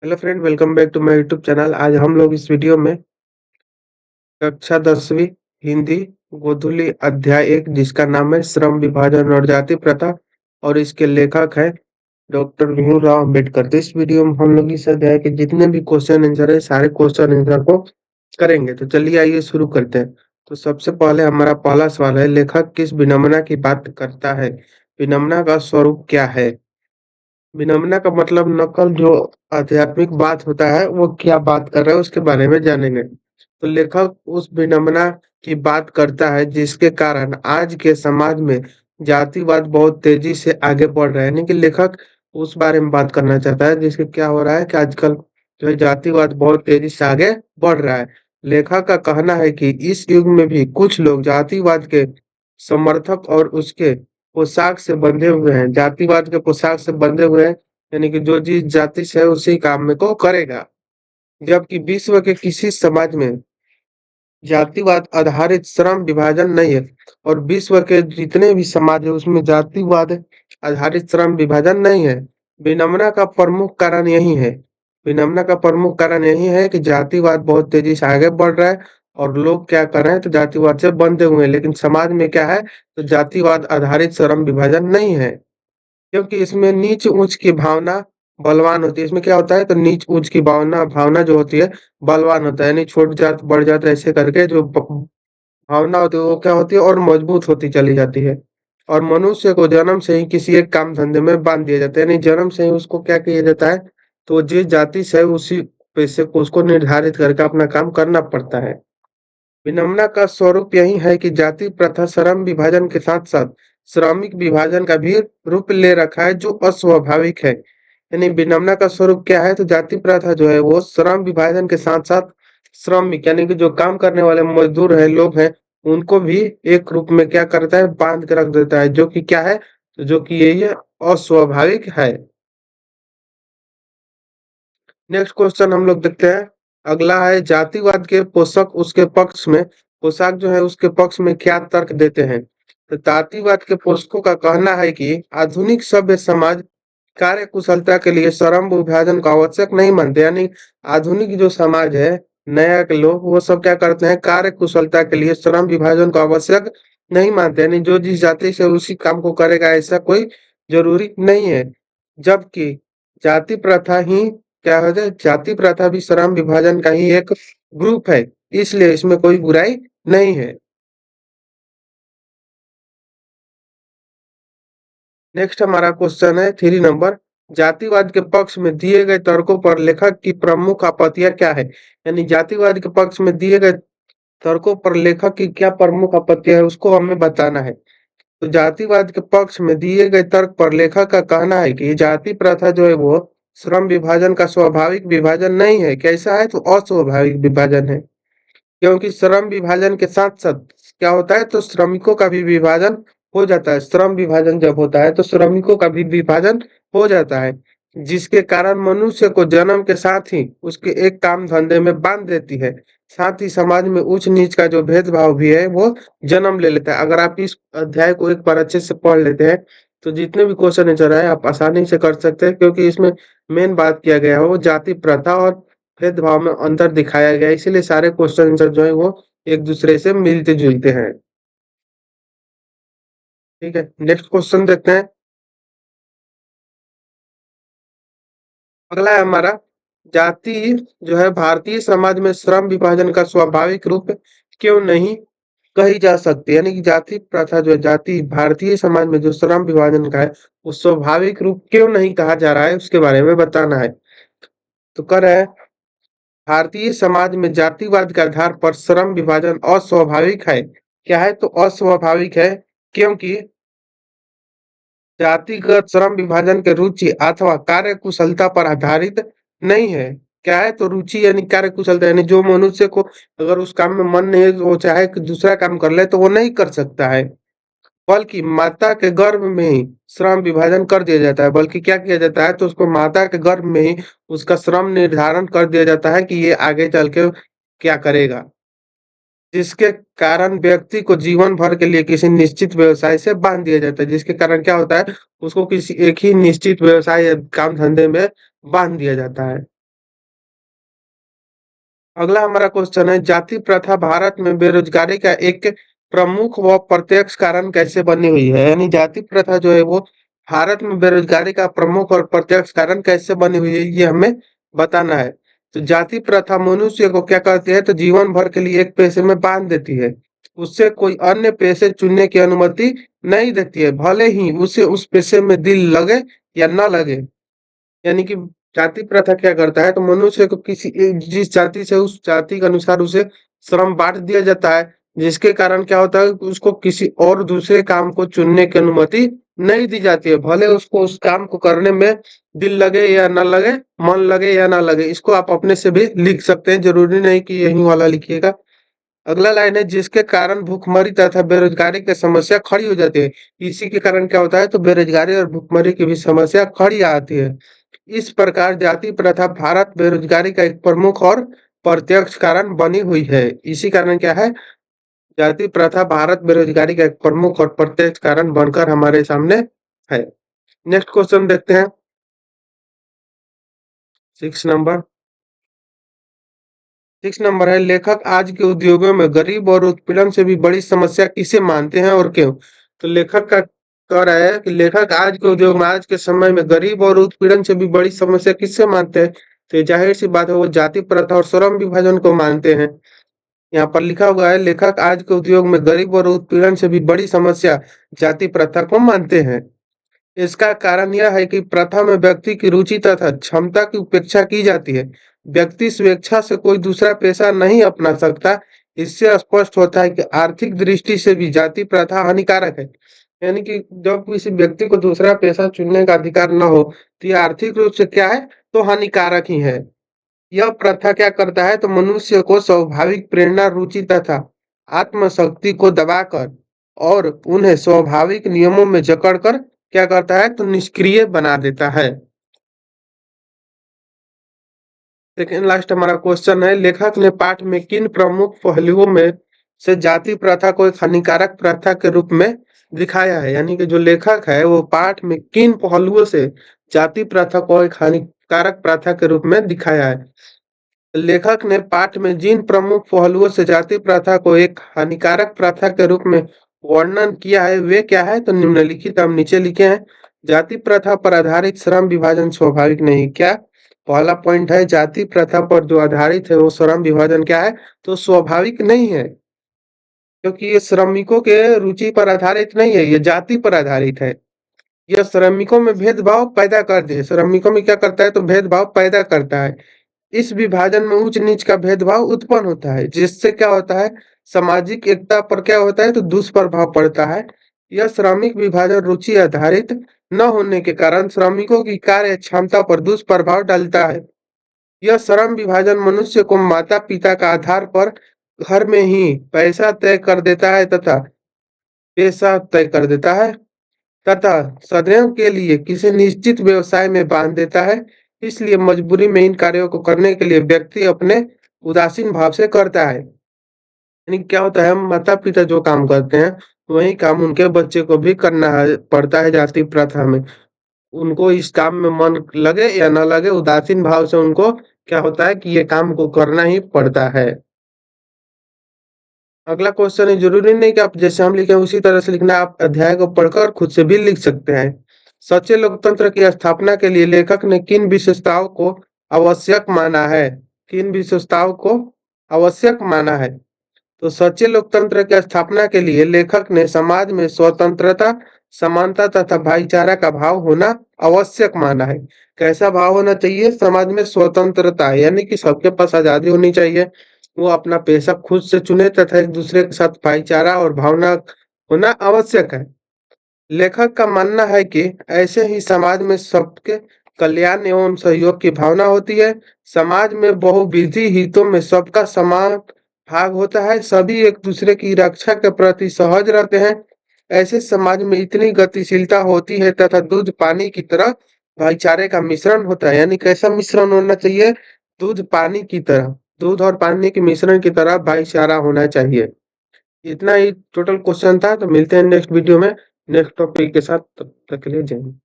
Hello friend, welcome back to my YouTube channel. आज हम लोग इस वीडियो में कक्षा 10वीं हिंदी गोधुली अध्याय 1 जिसका नाम है श्रम विभाजन और जाति प्रथा और इसके लेखक है डॉक्टर भीमराव अम्बेडकर। तो इस वीडियो में हम लोग इस अध्याय के जितने भी क्वेश्चन आंसर है सारे क्वेश्चन आंसर को करेंगे। तो चलिए आइए शुरू करते हैं। तो सबसे पहले हमारा पहला सवाल है, लेखक किस विनम्रता की बात करता है? विनम्रता का स्वरूप क्या है? विनम्रता का मतलब नकल जो आध्यात्मिक बात होता है वो क्या बात कर रहा है उसके बारे में जानेंगे। तो लेखक उस विनम्रता की बात करता है जिसके कारण आज के समाज में जातिवाद बहुत तेजी से आगे बढ़ रहा है, यानी कि लेखक उस बारे में बात करना चाहता है जिसके क्या हो रहा है कि आजकल जो है जातिवाद बहुत तेजी से आगे बढ़ रहा है। लेखक का कहना है कि इस युग में भी कुछ लोग जातिवाद के समर्थक और उसके पोशाक से बंधे हुए हैं, जातिवाद के पोशाक से बंधे हुए हैं, यानी कि जो जिस जाति से है उसी काम में को करेगा। जबकि विश्व के किसी समाज में जातिवाद आधारित श्रम विभाजन नहीं है, और विश्व के जितने भी समाज है उसमें जातिवाद आधारित श्रम विभाजन नहीं है। विनम्रता का प्रमुख कारण यही है। विनम्रता का प्रमुख कारण यही है कि जातिवाद बहुत तेजी से आगे बढ़ रहा है और लोग क्या कर रहे हैं तो जातिवाद से बंधे हुए हैं, लेकिन समाज में क्या है तो जातिवाद आधारित श्रम विभाजन नहीं है, क्योंकि इसमें नीच ऊंच की भावना बलवान होती है। इसमें क्या होता है तो नीच ऊंच की भावना भावना जो होती है बलवान होता है, यानी छोट जात बड़ जात ऐसे करके जो भावना होती है वो क्या होती है और मजबूत होती चली जाती है। और मनुष्य को जन्म से ही किसी एक काम धंधे में बांध दिया जाता है, यानी जन्म से ही उसको क्या किया जाता है तो जिस जाति से है उसी पेशे को उसको निर्धारित करके अपना काम करना पड़ता है। विनम्रता का स्वरूप यही है कि जाति प्रथा श्रम विभाजन के साथ साथ श्रमिक विभाजन का भी रूप ले रखा है जो अस्वाभाविक है। यानी विनम्रता का स्वरूप क्या है तो जाति प्रथा जो है वो श्रम विभाजन के साथ साथ श्रमिक यानी कि जो काम करने वाले मजदूर हैं लोग हैं उनको भी एक रूप में क्या करता है बांध के रख देता है, जो कि क्या है तो जो कि यही है, अस्वाभाविक है। नेक्स्ट क्वेश्चन हम लोग देखते हैं। अगला है, जातिवाद के पोषक उसके पक्ष में पोशाक जो है उसके पक्ष में क्या तर्क देते हैं? तो जातिवाद के पोषकों का कहना है कि आधुनिक सभ्य समाज कार्य कुशलता के लिए श्रम विभाजन को आवश्यक नहीं मानते, यानी आधुनिक जो समाज है नया के लोग वो सब क्या करते हैं कार्य कुशलता के लिए श्रम विभाजन को आवश्यक नहीं मानते, यानी जो जिस जाति से उसी काम को करेगा ऐसा कोई जरूरी नहीं है। जबकि जाति प्रथा ही क्या होता है, जाति प्रथा भी श्रम विभाजन का ही एक ग्रुप है, इसलिए इसमें कोई बुराई नहीं है। नेक्स्ट हमारा क्वेश्चन है 3 नंबर, जातिवाद के पक्ष में दिए गए तर्कों पर लेखक की प्रमुख आपत्तियां क्या है? यानी जातिवाद के पक्ष में दिए गए तर्कों पर लेखक की क्या प्रमुख आपत्तियां है उसको हमें बताना है। तो जातिवाद के पक्ष में दिए गए तर्क पर लेखक का कहना है कि जाति प्रथा जो है वो श्रम विभाजन का स्वाभाविक विभाजन नहीं है, कैसा है तो अस्वाभाविक विभाजन है। क्योंकि श्रम विभाजन के साथ-साथ क्या होता है तो श्रमिकों का भी विभाजन हो जाता है। श्रम विभाजन जब होता है तो श्रमिकों का भी विभाजन हो जाता है, जिसके कारण मनुष्य को जन्म के साथ ही उसके एक काम धंधे में बांध देती है। साथ ही समाज में ऊंच-नीच का जो भेदभाव भी है वो जन्म ले लेता है। अगर आप इस अध्याय को एक बार अच्छे से पढ़ लेते हैं, तो जितने भी क्वेश्चन आंसर है आप आसानी से कर सकते हैं, क्योंकि इसमें मेन बात किया गया है वो जाति प्रथा और भेदभाव में अंतर दिखाया गया है, इसीलिए सारे क्वेश्चन आंसर जो है वो एक दूसरे से मिलते जुलते हैं। ठीक है, नेक्स्ट क्वेश्चन देखते हैं। अगला है हमारा, जाति जो है भारतीय समाज में श्रम विभाजन का स्वाभाविक रूप क्यों नहीं कही जा सकती, यानी कि जाति प्रथा जो है जाति भारतीय समाज में जो श्रम विभाजन का है वो स्वाभाविक रूप क्यों नहीं कहा जा रहा है उसके बारे में बताना है। तो कर है, भारतीय समाज में जातिवाद के आधार पर श्रम विभाजन अस्वाभाविक है। क्या है तो अस्वाभाविक है, क्योंकि जातिगत श्रम विभाजन के रुचि अथवा कार्य कुशलता पर आधारित नहीं है। क्या है तो रुचि यानी कार्य कुशलता, यानी जो मनुष्य को अगर उस काम में मन नहीं है वो चाहे कि दूसरा काम कर ले तो वो नहीं कर सकता है, बल्कि माता के गर्भ में ही श्रम विभाजन कर दिया जाता है। बल्कि क्या किया जाता है तो उसको माता के गर्भ में ही उसका श्रम निर्धारण कर दिया जाता है कि ये आगे चल के क्या करेगा, जिसके कारण व्यक्ति को जीवन भर के लिए किसी निश्चित व्यवसाय से बांध दिया जाता है। जिसके कारण क्या होता है उसको किसी एक ही निश्चित व्यवसाय या काम धंधे में बांध दिया जाता है। अगला हमारा क्वेश्चन है, जाति प्रथा भारत में बेरोजगारी का एक प्रमुख व प्रत्यक्ष कारण कैसे बनी हुई है? यानी जाति प्रथा जो है वो भारत में बेरोजगारी का प्रमुख और प्रत्यक्ष कारण कैसे बनी हुई है, ये हमें बताना है। तो जाति प्रथा मनुष्य को क्या करती है, तो जीवन भर के लिए एक पेशे में बांध देती है। उससे कोई अन्य पेशे चुनने की अनुमति नहीं देती है, भले ही उसे उस पेशे में दिल लगे या न लगे। यानी कि जाति प्रथा क्या करता है, तो मनुष्य को जिस जाति से उस जाति के अनुसार उसे श्रम बांट दिया जाता है, जिसके कारण क्या होता है कि उसको किसी और दूसरे काम को चुनने की अनुमति नहीं दी जाती है, भले उसको उस काम को करने में दिल लगे या ना लगे, मन लगे या ना लगे। इसको आप अपने से भी लिख सकते हैं, जरूरी नहीं कि यही वाला लिखिएगा। अगला लाइन है, जिसके कारण भूखमरी तथा बेरोजगारी की समस्या खड़ी हो जाती है। इसी के कारण क्या होता है, तो बेरोजगारी और भूखमरी की भी समस्या खड़ी आती है। इस प्रकार जाति प्रथा भारत बेरोजगारी का एक प्रमुख और प्रत्यक्ष कारण बनी हुई है। इसी कारण क्या है, जाति प्रथा भारत बेरोजगारी का एक प्रमुख और प्रत्यक्ष कारण बनकर हमारे सामने है। नेक्स्ट क्वेश्चन देखते हैं, 6 नंबर। 6 नंबर है, लेखक आज के उद्योगों में गरीब और उत्पीड़न से भी बड़ी समस्या किसे मानते हैं और क्यों? तो लेखक का कह रहा है कि लेखक आज के उद्योग में आज के समय में गरीब और उत्पीड़न से भी बड़ी समस्या किससे मानते हैं, तो ये जाहिर सी बात है, वो जाति प्रथा और श्रम विभाजन को मानते हैं। यहाँ पर लिखा हुआ है, लेखक आज के उद्योग में गरीब और उत्पीड़न से भी बड़ी समस्या जाति प्रथा को मानते हैं। इसका कारण यह है कि प्रथा में व्यक्ति की रुचि तथा क्षमता की उपेक्षा की जाती है। व्यक्ति स्वेच्छा से कोई दूसरा पेशा नहीं अपना सकता। इससे स्पष्ट होता है कि आर्थिक दृष्टि से भी जाति प्रथा हानिकारक है। यानी कि जब किसी व्यक्ति को दूसरा पेशा चुनने का अधिकार न हो, तो ये आर्थिक रूप से क्या है, तो हानिकारक ही है। यह प्रथा क्या करता है, तो मनुष्य को स्वाभाविक प्रेरणा, रुचि तथा आत्मशक्ति को दबाकर और उन्हें स्वाभाविक नियमों में जकड़कर क्या करता है, तो निष्क्रिय बना देता है। सेकेंड लास्ट हमारा क्वेश्चन है, लेखक ने पाठ में किन प्रमुख पहलुओं में से जाति प्रथा को एक हानिकारक प्रथा के रूप में दिखाया है? यानी कि जो लेखक है वो पाठ में किन पहलुओं से जाति प्रथा को एक हानिकारक प्रथा के रूप में दिखाया है? लेखक ने पाठ में जिन प्रमुख पहलुओं से जाति प्रथा को एक हानिकारक प्रथा के रूप में वर्णन किया है वे क्या है, तो निम्नलिखित हम नीचे लिखे हैं। जाति प्रथा पर आधारित श्रम विभाजन स्वाभाविक नहीं। क्या पहला पॉइंट है, जाति प्रथा पर जो आधारित है वो श्रम विभाजन क्या है, तो स्वाभाविक नहीं है, क्योंकि ये श्रमिकों के रुचि पर आधारित नहीं है, ये जाति पर आधारित है। यह श्रमिकों में भेदभाव पैदा कर दे, श्रमिकों में क्या करता है, तो भेदभाव पैदा करता है। इस विभाजन में उच्च नीच का भेदभाव उत्पन्न होता है, जिससे क्या होता है, सामाजिक एकता पर क्या होता है, तो दुष्प्रभाव पड़ता है। यह श्रमिक विभाजन रुचि आधारित न होने के कारण श्रमिकों की कार्य क्षमता पर दुष्प्रभाव डालता है। यह श्रम विभाजन मनुष्य को माता पिता का आधार पर घर में ही पैसा तय कर देता है तथा पेशा तय कर देता है तथा सदैव के लिए किसी निश्चित व्यवसाय में बांध देता है। इसलिए मजबूरी में इन कार्यों को करने के लिए व्यक्ति अपने उदासीन भाव से करता है। यानी क्या होता है, हम माता पिता जो काम करते हैं वही काम उनके बच्चे को भी करना है, पड़ता है जाति प्रथा में। उनको इस काम में मन लगे या ना लगे, उदासीन भाव से उनको क्या होता है कि ये काम को करना ही पड़ता है। अगला क्वेश्चन है, जरूरी नहीं कि आप जैसे हम लिखे उसी तरह से लिखना, आप अध्याय को पढ़कर खुद से भी लिख सकते हैं। सच्चे लोकतंत्र की स्थापना के लिए लेखक ने किन विशेषताओं को आवश्यक माना है? किन विशेषताओं को आवश्यक माना है? तो सच्चे लोकतंत्र की स्थापना के लिए लेखक ने समाज में स्वतंत्रता, समानता तथा भाईचारा का भाव होना आवश्यक माना है। कैसा भाव होना चाहिए? समाज में स्वतंत्रता, यानी कि सबके पास आजादी होनी चाहिए, वो अपना पेशा खुद से चुने तथा एक दूसरे के साथ भाईचारा और भावना होना आवश्यक है। लेखक का मानना है कि ऐसे ही समाज में सबके कल्याण एवं सहयोग की भावना होती है। समाज में बहुविधि हितों में सबका समान भाग होता है, सभी एक दूसरे की रक्षा के प्रति सहज रहते हैं। ऐसे समाज में इतनी गतिशीलता होती है तथा दूध पानी की तरह भाईचारे का मिश्रण होता है। यानी कैसा मिश्रण होना चाहिए? दूध पानी की तरह, दूध और पानी के मिश्रण की तरह भाईचारा होना चाहिए। इतना ही टोटल क्वेश्चन था, तो मिलते हैं नेक्स्ट वीडियो में नेक्स्ट टॉपिक के साथ। तब तक के लिए जय हिंद।